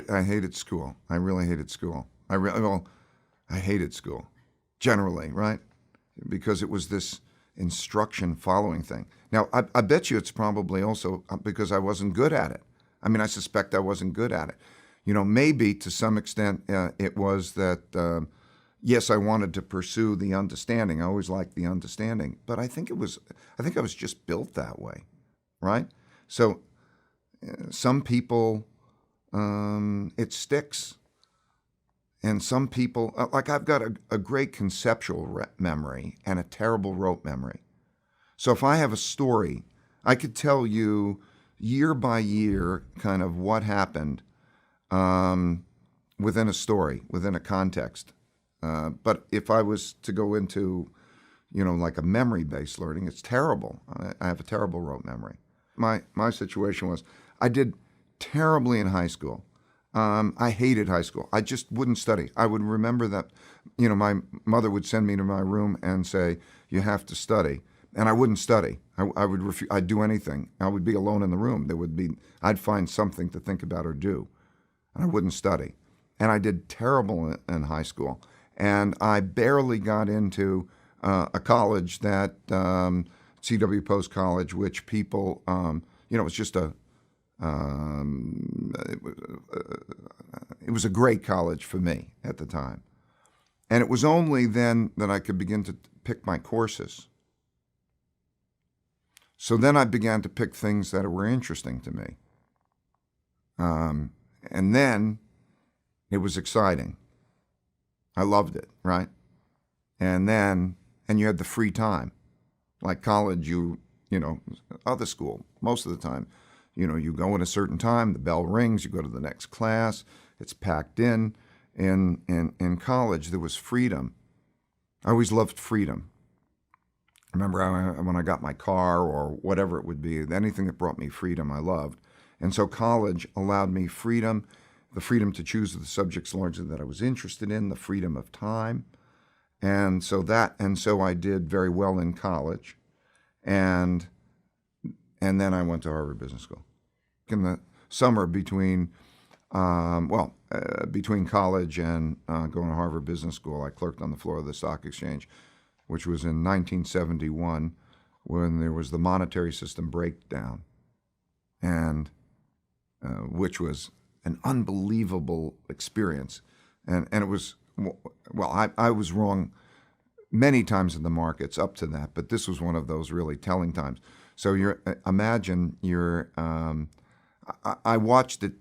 I hated school. I really hated school. I hated school generally, right? Because it was this instruction following thing. Now, I bet you it's probably also because I wasn't good at it. I mean, I suspect I wasn't good at it. Maybe to some extent it was that, yes, I wanted to pursue the understanding. I always liked the understanding. But I think I was just built that way, right? So some people, it sticks. And some people, like I've got a great conceptual memory and a terrible rote memory. So if I have a story, I could tell you year by year kind of what happened within a story, within a context. But if I was to go into, like a memory-based learning, it's terrible. I have a terrible rote memory. My situation was I did terribly in high school. I hated high school. I just wouldn't study. I would remember that, my mother would send me to my room and say, "You have to study," and I wouldn't study. I would refuse. I'd do anything. I would be alone in the room. I'd find something to think about or do, and I wouldn't study. And I did terrible in high school, and I barely got into a college that C.W. Post College, which people, it was just it was a great college for me at the time. And it was only then that I could begin to pick my courses. So then I began to pick things that were interesting to me. And then it was exciting. I loved it, right? And you had the free time. Like college, other school, most of the time, you go in a certain time, the bell rings, you go to the next class, it's packed in. In college, there was freedom. I always loved freedom. I remember when I got my car or whatever it would be, anything that brought me freedom, I loved. And so college allowed me freedom, the freedom to choose the subjects largely that I was interested in, the freedom of time. And so I did very well in college. And then I went to Harvard Business School. In the summer between college and going to Harvard Business School, I clerked on the floor of the stock exchange, which was in 1971 when there was the monetary system breakdown, and which was an unbelievable experience. And it was, I was wrong many times in the markets up to that, but this was one of those really telling times. So I watched it,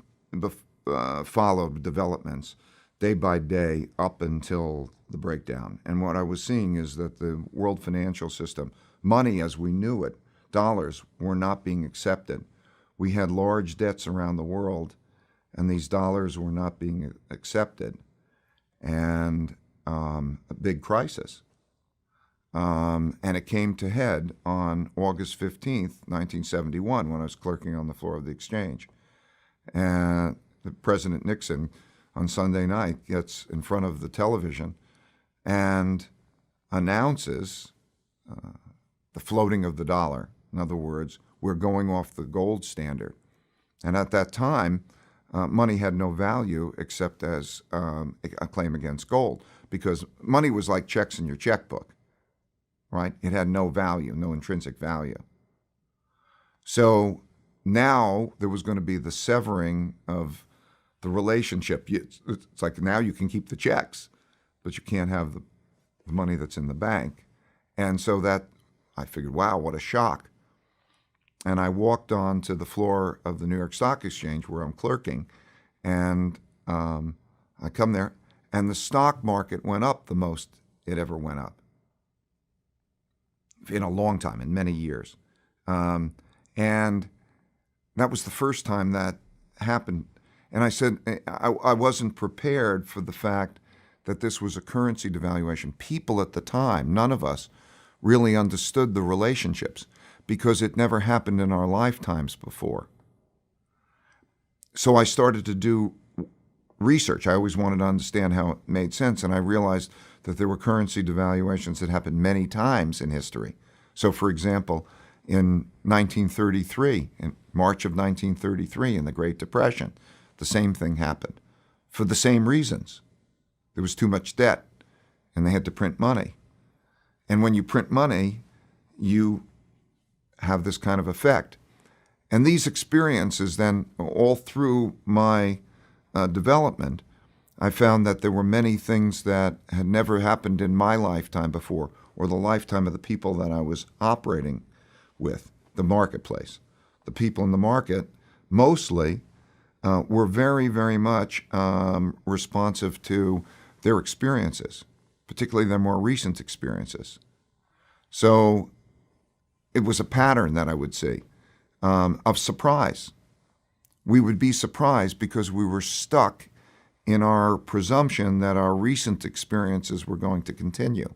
followed developments day by day up until the breakdown. And what I was seeing is that the world financial system, money as we knew it, dollars, were not being accepted. We had large debts around the world, and these dollars were not being accepted, and a big crisis. And it came to head on August 15th, 1971, when I was clerking on the floor of the exchange. And President Nixon, on Sunday night, gets in front of the television and announces the floating of the dollar. In other words, we're going off the gold standard. And at that time, money had no value except as a claim against gold, because money was like checks in your checkbook. Right? It had no value, no intrinsic value. So now there was going to be the severing of the relationship. It's like now you can keep the checks, but you can't have the money that's in the bank. And so that, I figured, wow, what a shock. And I walked on to the floor of the New York Stock Exchange where I'm clerking, and I come there, and the stock market went up the most it ever went up in a long time, in many years. And that was the first time that happened. And I said, I wasn't prepared for the fact that this was a currency devaluation. People at the time, none of us, really understood the relationships because it never happened in our lifetimes before. So I started to do research. I always wanted to understand how it made sense, and I realized that there were currency devaluations that happened many times in history. So, for example, in 1933, in March of 1933, in the Great Depression, the same thing happened for the same reasons. There was too much debt, and they had to print money. And when you print money, you have this kind of effect. And these experiences then, all through my development, I found that there were many things that had never happened in my lifetime before, or the lifetime of the people that I was operating with, the marketplace. The people in the market mostly were very, very much responsive to their experiences, particularly their more recent experiences. So it was a pattern that I would see of surprise. We would be surprised because we were stuck in our presumption that our recent experiences were going to continue.